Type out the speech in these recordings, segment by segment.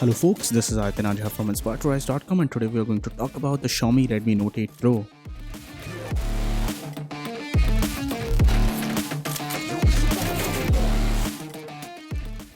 Hello folks, this is Aitan Ajha from InspiredToRise.com and today we are going to talk about the Xiaomi Redmi Note 8 Pro.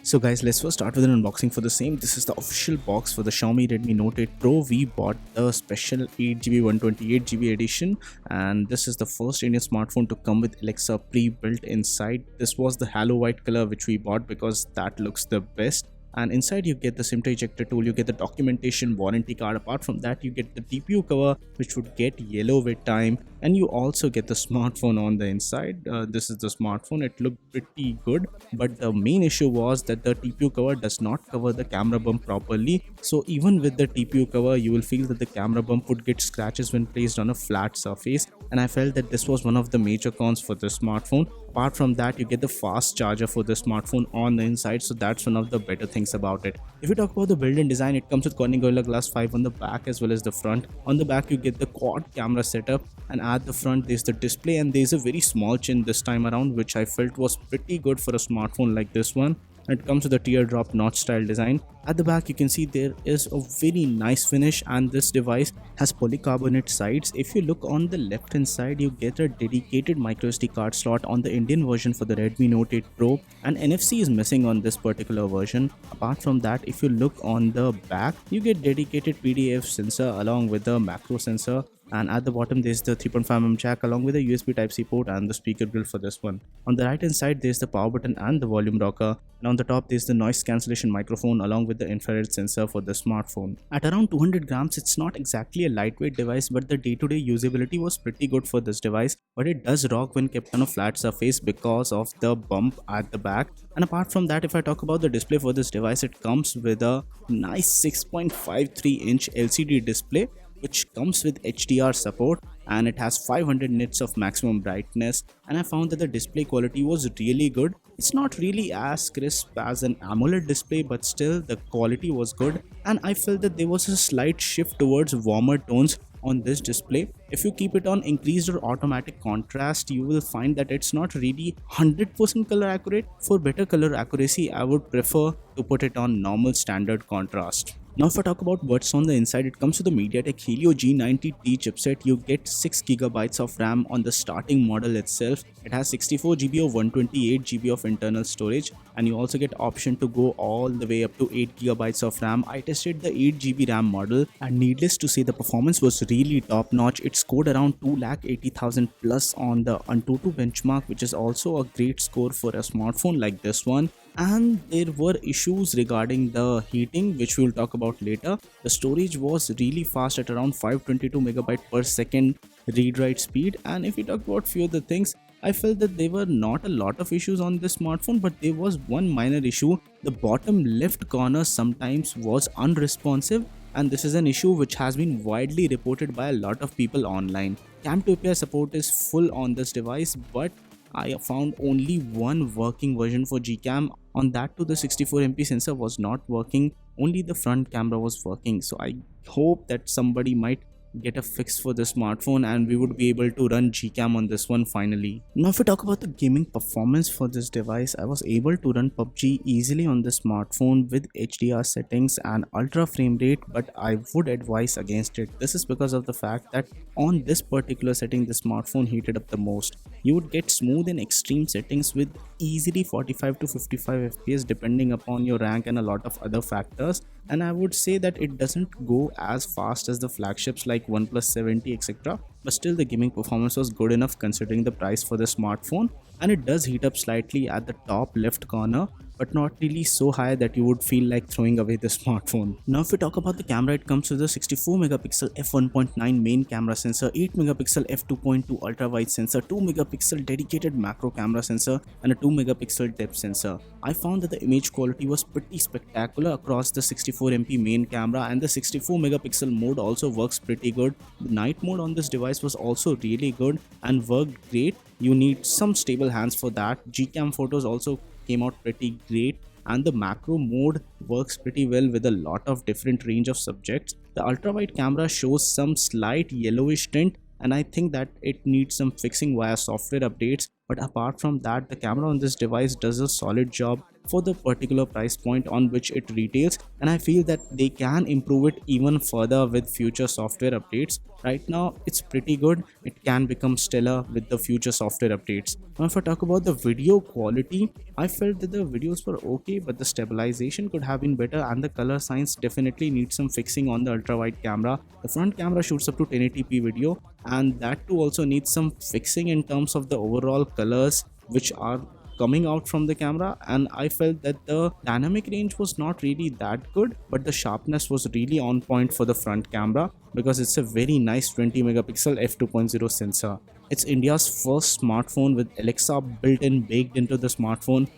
So guys, let's first start with an unboxing for the same. This is the official box for the Xiaomi Redmi Note 8 Pro. We bought the special 8GB 128GB edition and this is the first Indian smartphone to come with Alexa pre-built inside. This was the halo white color which we bought because that looks the best. And inside you get the SIM ejector tool, you get the documentation, warranty card. Apart from that, you get the TPU cover which would get yellow with time, and you also get the smartphone on the inside. This is the smartphone. It looked pretty good, but the main issue was that the TPU cover does not cover the camera bump properly. So even with the TPU cover, you will feel that the camera bump would get scratches when placed on a flat surface, and I felt that this was one of the major cons for the smartphone. Apart from that, you get the fast charger for the smartphone on the inside, so that's one of the better things about it. If we talk about the build and design, it comes with Corning Gorilla Glass 5 on the back as well as the front. On the back you get the quad camera setup, and at the front there's the display, and there's a very small chin this time around, which I felt was pretty good for a smartphone like this one. And it comes with a teardrop notch style design. At the back you can see there is a very nice finish, and this device has polycarbonate sides. If you look on the left hand side, you get a dedicated microSD card slot on the Indian version for the Redmi Note 8 Pro, and NFC is missing on this particular version. Apart from that, if you look on the back, you get dedicated PDF sensor along with the macro sensor, and at the bottom there's the 3.5mm jack along with a USB Type-C port and the speaker grill for this one. On the right hand side there's the power button and the volume rocker, and on the top there's the noise cancellation microphone along with the infrared sensor for the smartphone. At around 200 grams, it's not exactly a lightweight device, but the day-to-day usability was pretty good for this device, but it does rock when kept on a flat surface because of the bump at the back. And apart from that, if I talk about the display for this device, it comes with a nice 6.53-inch LCD display which comes with HDR support, and it has 500 nits of maximum brightness, and I found that the display quality was really good. It's not really as crisp as an AMOLED display, but still the quality was good, and I felt that there was a slight shift towards warmer tones on this display. If you keep it on increased or automatic contrast, you will find that it's not really 100% color accurate. For better color accuracy, I would prefer to put it on normal standard contrast. Now if I talk about what's on the inside, it comes with the MediaTek Helio G90T chipset. You get 6GB of RAM on the starting model itself. It has 64GB or 128GB of internal storage, and you also get option to go all the way up to 8GB of RAM. I tested the 8GB RAM model, and needless to say the performance was really top notch. It scored around 280,000 plus on the Antutu benchmark, which is also a great score for a smartphone like this one. And there were issues regarding the heating, which we will talk about later. The storage was really fast at around 522 MB per second read write speed, and if we talk about few other things, I felt that there were not a lot of issues on this smartphone, but there was one minor issue. The bottom left corner sometimes was unresponsive, and this is an issue which has been widely reported by a lot of people online. Camtopia support is full on this device, but I found only one working version for Gcam. On that too, the 64MP sensor was not working, only the front camera was working. So I hope that somebody might get a fix for the smartphone and we would be able to run Gcam on this one finally. Now if we talk about the gaming performance for this device, I was able to run PUBG easily on the smartphone with HDR settings and ultra frame rate, but I would advise against it. This is because of the fact that on this particular setting the smartphone heated up the most. You would get smooth and extreme settings with easily 45 to 55 FPS depending upon your rank and a lot of other factors, and I would say that it doesn't go as fast as the flagships like OnePlus 70 etc, but still the gaming performance was good enough considering the price for the smartphone, and it does heat up slightly at the top left corner, but not really so high that you would feel like throwing away the smartphone. Now if we talk about the camera, it comes with a 64MP f1.9 main camera sensor, 8MP f2.2 ultra wide sensor, 2MP dedicated macro camera sensor, and a 2MP depth sensor. I found that the image quality was pretty spectacular across the 64MP main camera, and the 64MP mode also works pretty good. The night mode on this device was also really good and worked great. You need some stable hands for that. Gcam photos also came out pretty great, and the macro mode works pretty well with a lot of different range of subjects. The ultra wide camera shows some slight yellowish tint, and I think that it needs some fixing via software updates, but apart from that the camera on this device does a solid job. for the particular price point on which it retails, and I feel that they can improve it even further with future software updates. Right now it's pretty good, it can become stellar with the future software updates. Now if I talk about the video quality, I felt that the videos were okay, but the stabilization could have been better, and the color science definitely needs some fixing on the ultra wide camera. The front camera shoots up to 1080p video, and that too also needs some fixing in terms of the overall colors which are coming out from the camera. And I felt that the dynamic range was not really that good, but the sharpness was really on point for the front camera because it's a very nice 20 megapixel f2.0 sensor. It's India's first smartphone with Alexa built in, baked into the smartphone.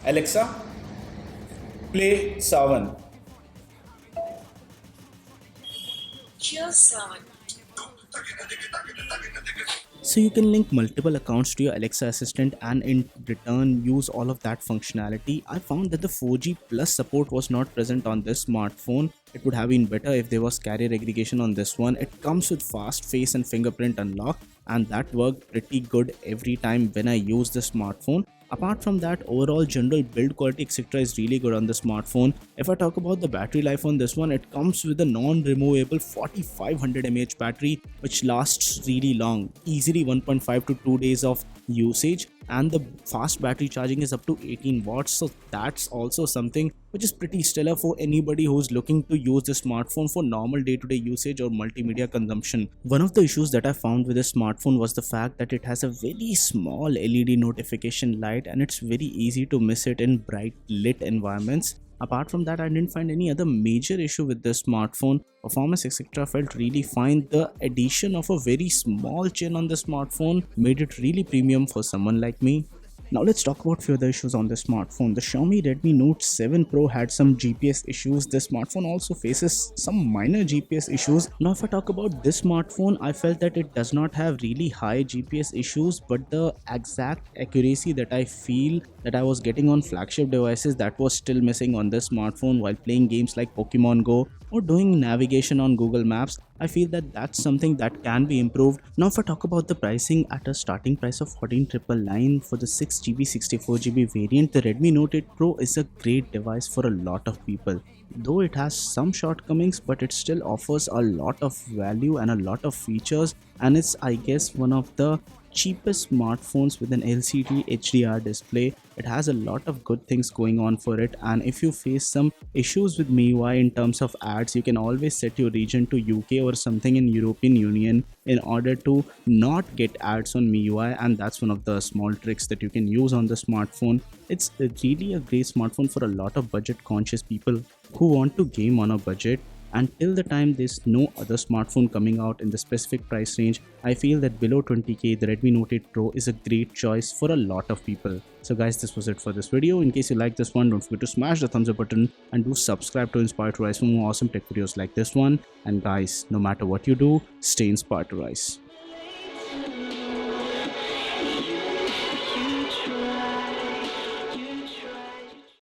Alexa, play Sawan. Here's Sawan. So you can link multiple accounts to your Alexa assistant and in return use all of that functionality. I found that the 4G plus support was not present on this smartphone. It would have been better if there was carrier aggregation on this one. It comes with fast face and fingerprint unlock, and that worked pretty good every time when I use the smartphone. Apart from that, overall general build quality etc is really good on the smartphone. If I talk about the battery life on this one, it comes with a non-removable 4500 mAh battery which lasts really long, easily 1.5 to 2 days of usage, and the fast battery charging is up to 18 watts, so that's also something which is pretty stellar for anybody who's looking to use the smartphone for normal day-to-day usage or multimedia consumption. One of the issues that I found with this smartphone was the fact that it has a very small LED notification light and it's very easy to miss it in bright lit environments. Apart from that, I didn't find any other major issue with this smartphone. Performance etc felt really fine. The addition of a very small chin on the smartphone made it really premium for someone like me. Now let's talk about few other issues on the smartphone. The Xiaomi Redmi Note 7 Pro had some GPS issues. The smartphone also faces some minor GPS issues. Now if I talk about this smartphone, I felt that it does not have really high GPS issues, but the exact accuracy that I feel that I was getting on flagship devices, that was still missing on this smartphone while playing games like Pokemon Go or doing navigation on Google Maps. I feel that that's something that can be improved. Now if I talk about the pricing, at a starting price of 14,999 for the 6GB 64GB variant, the Redmi Note 8 Pro is a great device for a lot of people. Though it has some shortcomings, but it still offers a lot of value and a lot of features, and it's I guess one of the cheapest smartphones with an LCD HDR display. It has a lot of good things going on for it, and if you face some issues with MIUI in terms of ads, you can always set your region to UK or something in European Union in order to not get ads on MIUI, and that's one of the small tricks that you can use on the smartphone. It's really a great smartphone for a lot of budget conscious people who want to game on a budget. Until the time there's no other smartphone coming out in the specific price range, I feel that below 20k the Redmi Note 8 Pro is a great choice for a lot of people. So guys, this was it for this video. In case you like this one, don't forget to smash the thumbs up button and do subscribe to Inspire to Rise for more awesome tech videos like this one. And guys, no matter what you do, stay inspired to rise.